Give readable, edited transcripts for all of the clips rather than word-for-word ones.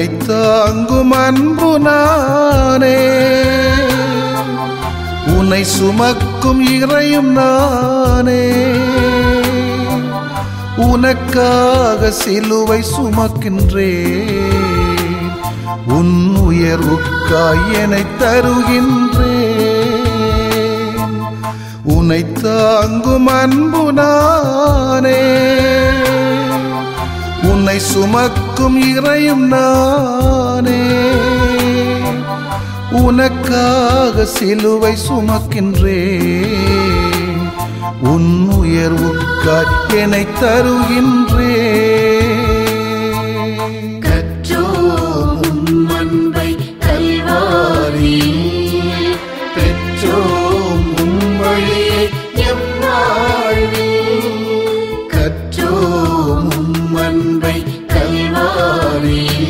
உனை தாங்கும் அன்பு நானே, உன்னை சுமக்கும் இறையும் நானே. உனக்காக சிலுவை சுமக்கின்றேன், உன் உயர்வுக்காய் என்னை தருகின்றேன். உன்னை தாங்கும் அன்பு நானே, உன்னை சுமக்கும் இறையும் நானே. உனக்காக சிலுவை சுமக்கின்றேன், உன் உயர்வுக்காய் என்னை தருகின்றேன். கற்றோம் உம் அன்பை கல்வாரியில், பெற்றோம் உம் வழியை எம் வாழ்வில். கற்றோம் உம் அன்பை கல்வாரியில்,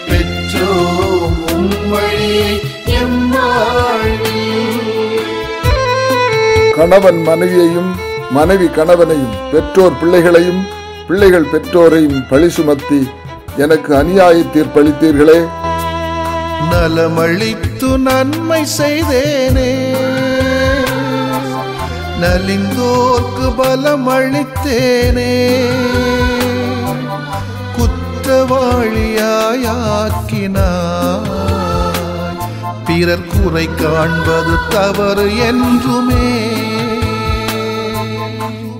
பெற்றோம் உம் வழியை எம் வாழ்வில். கணவன் மனைவியையும் மனைவி கணவனையும் பெற்றோர் பிள்ளைகளையும் பிள்ளைகள் பெற்றோரையும் பழி சுமத்தி எனக்கு அநியாய தீர்ப்பளித்தீர்களே. நலமளித்து நன்மை செய்தேனே, நலிந்தோர்க்கு பலம் அளித்தேனே. குற்றவாளியாக்கினாய், பிறர் குறை காண்பது தவறு என்றுமே.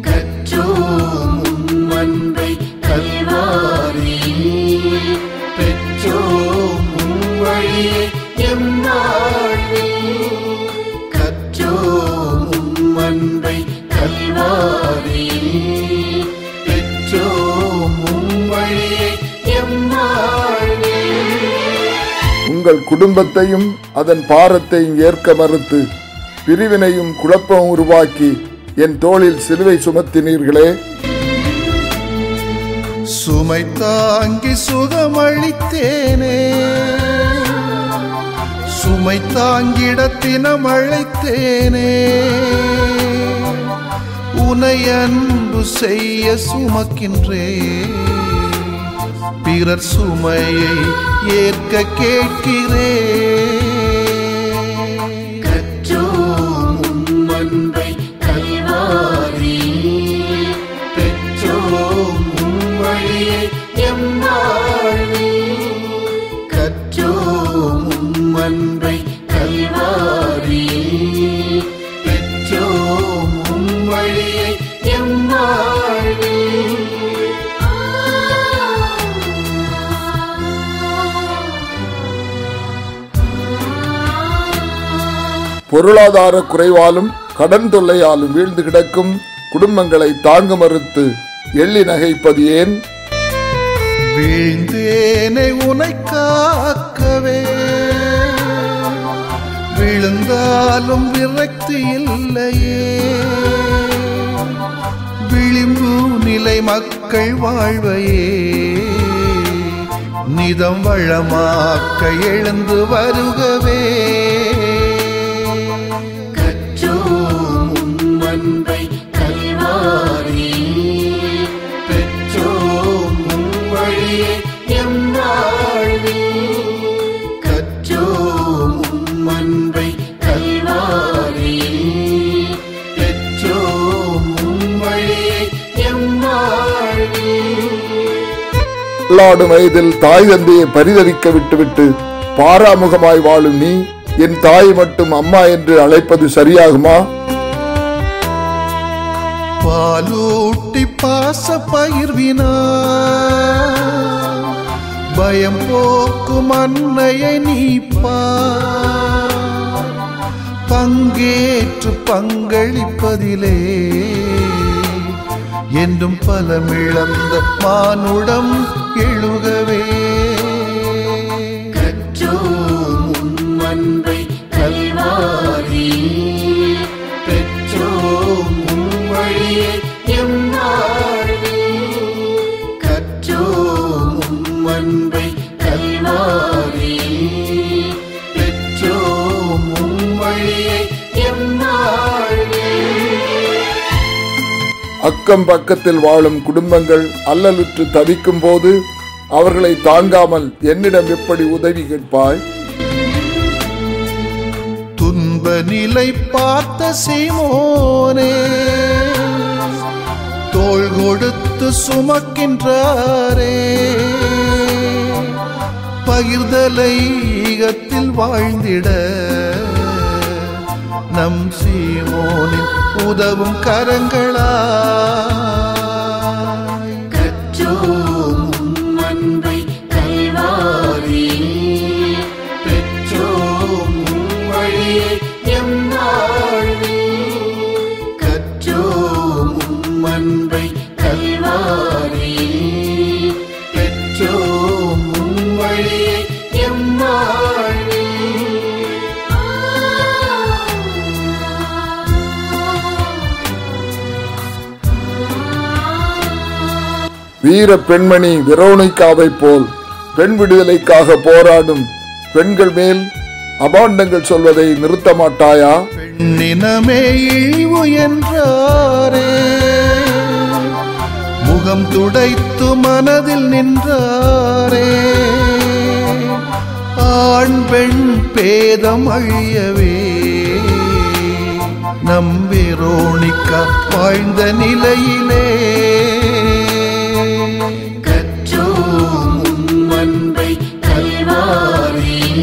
கற்றோம் உம் அன்பை கல்வாரியில், பெற்றோம் உம் வழியை எம் வாழ்வில். கற்றோம் உம் அன்பை கல்வாரியில், பெற்றோம் உம் வழியை எம் வாழ்வில். உங்கள் குடும்பத்தையும் அதன் பாரத்தையும் ஏற்க மறுத்து பிரிவினையும் குழப்பம் உருவாக்கி என் தோளில் சிலுவை சுமத்தினீர்களே. சுமை தாங்கி சுகமளித்தேனே, சுமை தாங்கிட தினம் அழைத்தேனே. உனை அன்பு செய்ய சுமக்கின்றேன், பிறர் சுமையை ஏற்க கேட்கிறேன். கற்றோம் உம் அன்பை கல்வாரியில், பெற்றோம் உம் வழியை எம் வாழ்வில். கற்றோம் உம் அன்பை கல்வாரியில், பெற்றோம் உம் வழியை எம் வாழ்வில். பொருளாதார குறைவாலும் கடன் தொல்லையாலும் வீழ்ந்து கிடக்கும் குடும்பங்களை தாங்க மறுத்து எள்ளி நகைப்பது ஏன்? வீழ்ந்தேனை உனை காக்கவே, விழுந்தாலும் விரக்தி இல்லையே. விளிம்பு நிலை மக்கள் வாழ்வையே நிதம் வளமாக்க எழுந்து வருகவே. கற்றோம் உம் அன்பை கல்வாரியில், பெற்றோம் உம் வழியை எம் வாழ்வில். கற்றோம் உம் அன்பை கல்வாரியில், பெற்றோம் உம் வழியை எம் வாழ்வில். விளையாடும் வயதில் தாய் தந்தையை பரிதவிக்க விட்டுவிட்டு பாராமுகமாய் வாழும் நீ என் தாய் மட்டும் அம்மா என்று அழைப்பது சரியாகுமா? பாலூட்டி பாச பயிர்வினார், பயம் போக்கும் அன்னையை நீப்பார். பங்கேற்று பங்களிப்பதிலே என்றும் பலமிழந்த மானுடம் எழுகவே. கற்றோம் உம் அன்பை கல்வாரியில், பெற்றோம் உம் வழியை எம் வாழ்வில். கற்றோம் உம் அன்பை கல்வாரியில், பெற்றோம் உம் வழியை எம் வாழ்வில். அக்கம் பக்கத்தில் வாழும் குடும்பங்கள் அல்லலுற்று தவிக்கும் போது அவர்களை தாங்காமல் என்னிடம் எப்படி உதவி கேட்பாய்? துன்ப நிலை பார்த்த சீமோனே, தோள் கொடுத்து சுமக்கின்றாரே, பகிர்தலை ஈகத்தில் வாழ்ந்திட நம் சீமோனின் உதவும் கரங்களாய் கற்றோம் அன்பை கல்வாரியில், பெற்றோம் வழியை எம் வாழ்வில். கற்றோம் அன்பை கல்வாரியில், பெற்றோம் வழியை எம் வாழ்வில். வீர பெண்மணி வெரோனிகாவை போல் பெண் விடுதலைக்காக போராடும் பெண்கள் மேல் அபாண்டங்கள் சொல்வதை நிறுத்த மாட்டாயா? பெண்ணினமே இழிவு என்றாரே, முகம் துடைத்து மனதில் நின்றாரே, ஆண் பெண் பேதம் அழியவே நம் வெரோனிகா வாழ்ந்த நிலையிலே. கற்றோம் அன்பை கல்வாரியில்,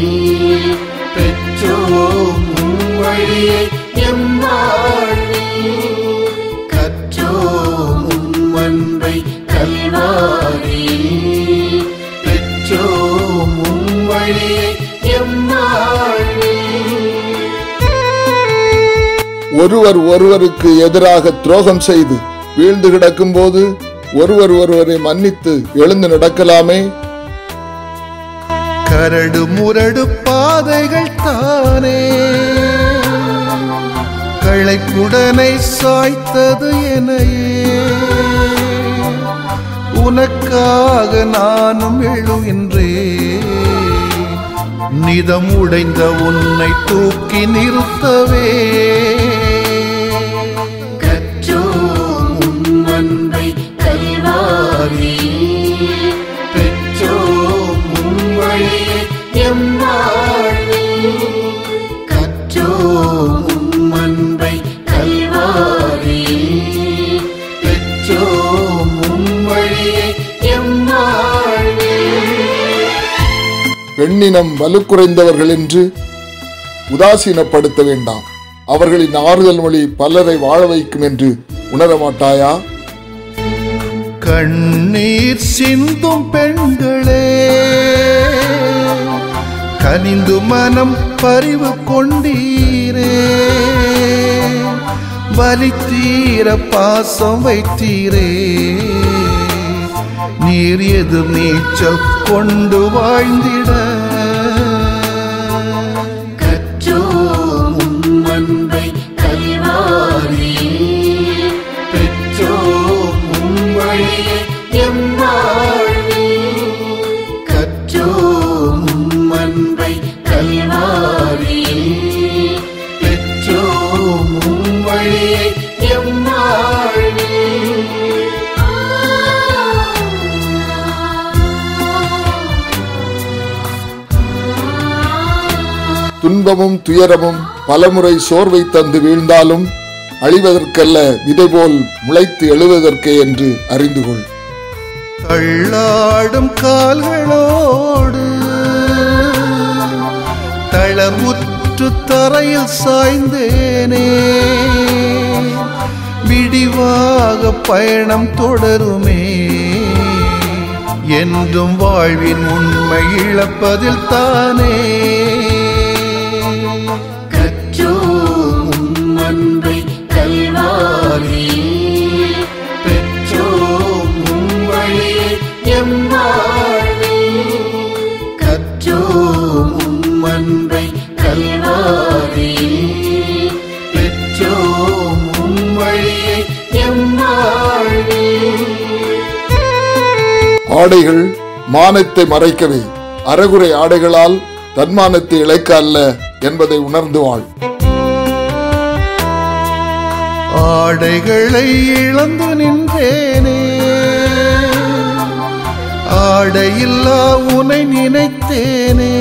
பெற்றோம் வழியை எம் வாழ்வில். கற்றோம் அன்பை கல்வாரியில், பெற்றோம் வழியை எம் வாழ்வில். ஒருவர் ஒருவருக்கு எதிராக துரோகம் செய்து வீழ்ந்து கிடக்கும் போது ஒருவர் ஒருவரை மன்னித்து எழுந்து நடக்கலாமே? கரடு முரடு பாதைகள் தானே களைப்புடனை சாய்த்தது எனையே, உனக்காக நானும் எழுகின்றேன், நிதம் உடைந்த உன்னை தூக்கி நிறுத்தவே. கற்றோம் அன்பை கல்வாரியில், பெற்றோம் வழியை எம் வாழ்வில். கற்றோம் அன்பை கல்வாரியில், பெற்றோம் வழியை எம் வாழ்வில். பெண்ணினம் வலுக்குறைந்தவர்கள் என்று உதாசீனப்படுத்த வேண்டாம். அவர்களின் ஆறுதல் மொழி பலரை வாழ வைக்கும் என்று உணர மாட்டாயா? கண்ணீர் சிந்தும் பெண்களே, கனிந்து மனம் பரிவு கொண்டீரே, வலித்தீர பாசம் வைத்தீரே, நீர் எதிர் நீச்சல் கொண்டு வாழ்ந்திட. கற்றோம் அன்பை கல்வாரியில், பெற்றோம் வழியை எம் வாழ்வில். கற்றோம் அன்பை கல்வாரியில், பெற்றோம் வழியை எம் வாழ்வில். துன்பமும் துயரமும் பலமுறை சோர்வை தந்து வீழ்ந்தாலும் அழிவதற்கல்ல, விதை போல் முளைத்து எழுவதற்கே என்று அறிந்து கொள். தள்ளாடும் கால்களோடு தளமுற்று தரையில் சாய்ந்தேனே, விடிவாக பயணம் தொடருமே, என்றும் வாழ்வின் உண்மை இழப்பதில் தானே. கற்றோம் அன்பை கல்வாரியில், பெற்றோம் வழியை எம் வாழ்வில். கற்றோம் அன்பை கல்வாரியில், பெற்றோம் வழியை எம் வாழ்வில். ஆடைகள் மானத்தை மறைக்கவே, அறகுறை ஆடைகளால் தன்மானத்தை இழைக்க அல்ல என்பதை உணர்ந்து வாழ். ஆடைகளை இழந்து நின்றேனே, ஜாடையில்லா உனை நினைத்தேனே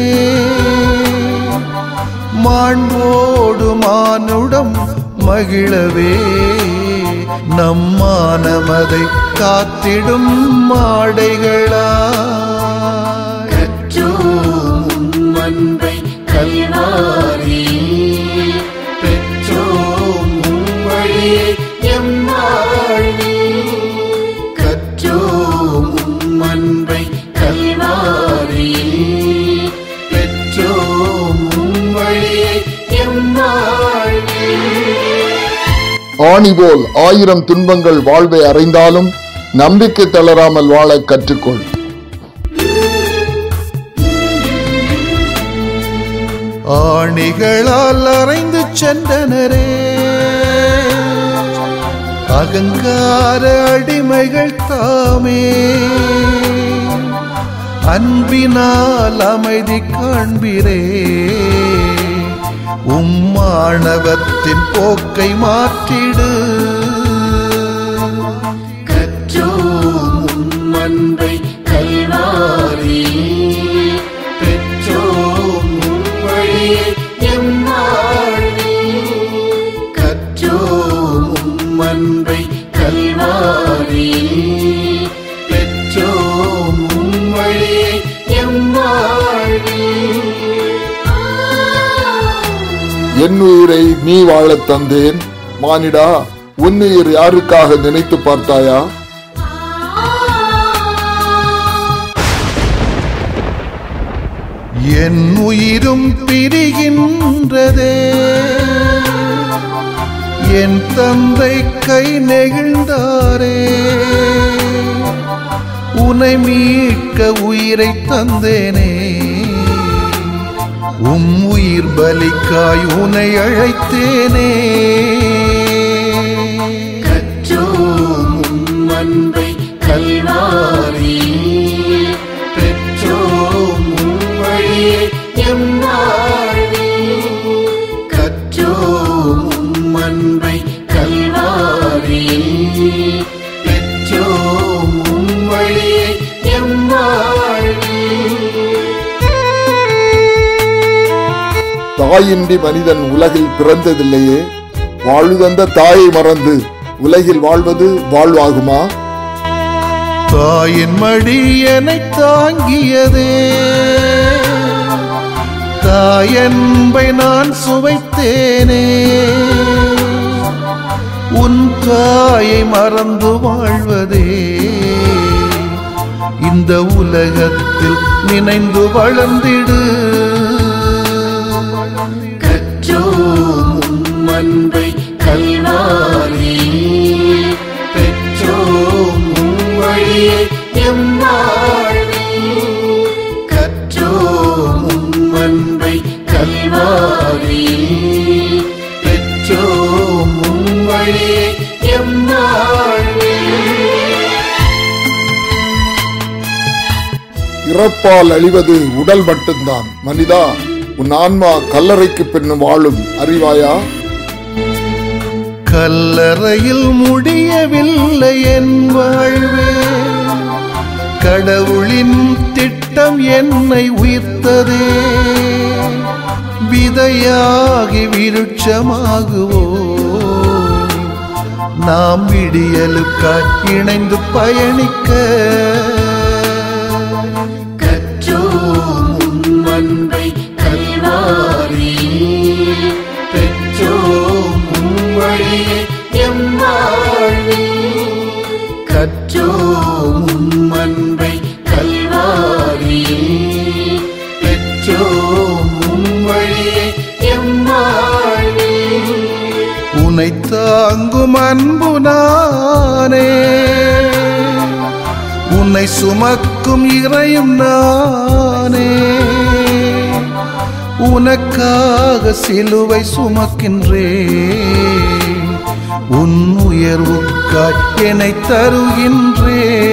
மாண்போடு மானுடம் மகிழவே நம்மானமதை காத்திடும் மாடைகளாய் கற்றோம் அன்பை கல்வாரியில் பெற்றோம் வழியை எம் வாழ்வில் கற்றோம் அன்பை கல்வாரியில் பெற்றோம் வழியை எம் வாழ்வில் ஆணி போல் 1000 துன்பங்கள் வாழ்வை அறைந்தாலும் நம்பிக்கை தளராமல் வாழ கற்றுக்கொள். ஆணிகளால் அறைந்து சென்றனரே அகங்கார அடிமைகள் தாமே அன்பினால் அமைதி காண்பிரே உம்மாணவத்தின் போக்கை மாற்றிடு. கற்றோம் அன்பை கல்வாரியில் பெற்றோம் வழியை எம் வாழ்வில் கற்றோம் அன்பை கல்வாரியில் பெற்றோம் வழியை எம் வாழ்வில் என் உயிரை நீ வாழத் தந்தேன் மானிடா, உன் உயிர் யாருக்காக நினைத்து பார்த்தாயா? என் உயிரும் பிரிகின்றதே என் தந்தை கை நெகிழ்ந்தாரே உன்னை மீட்க உயிரை தந்தேனே உயிர் பலிக்காய் உன்னை அழைத்தேனே. கற்றோம் அன்பை கல்வாரியில் பெற்றோம் வழியை எம் வாழ்வில் கற்றோம் அன்பை கல்வாரியில் பெற்றோம் வழியை எம் வாழ்வில் தாயின்றி மனிதன் உலகில் பிறந்ததில்லையே, வாழ்வந்த தாயை மறந்து உலகில் வாழ்வது வாழ்வாகுமா? தாயின் மடி என்னை தாங்கியதே தாயன்பை நான் சுவைத்தேனே உன் தாயை மறந்து வாழ்வதே இந்த உலகத்தில் நினைந்து வளர்ந்திடு. கற்றோம் அன்பை கல்வாரியில் பெற்றோம் வழியை எம் வாழ்வில் கற்றோம் அன்பை கல்வாரியில் பெற்றோம் வழியை எம் வாழ்வில் இறப்பால் அழிவது உடல் மட்டும்தான். மனிதா, உன் ஆன்மா கல்லறைக்கு பின்னும் வாழும் அறிவாயா? கல்லறையில் முடியவில்லை என் வாழ்வே கடவுளின் திட்டம் என்னை உயிர்த்ததே விதையாகி விருட்சமாகுவோ நாம் விடியலுக்காய் இணைந்து பயணிக்க. கற்றோம் அன்பை கல்வாரியில் பெற்றோம் வழியை எம் வாழ்வில் கற்றோம் அன்பை கல்வாரியில் பெற்றோம் வழியை எம் வாழ்வில் உன்னை தாங்கும் அன்பு நானே உன்னை சுமக்கும் இறையும் நானே உனக்காக சிலுவை சுமக்கின்றேன் உன் உயர்வுக்காய் என்னை தருகின்றேன்.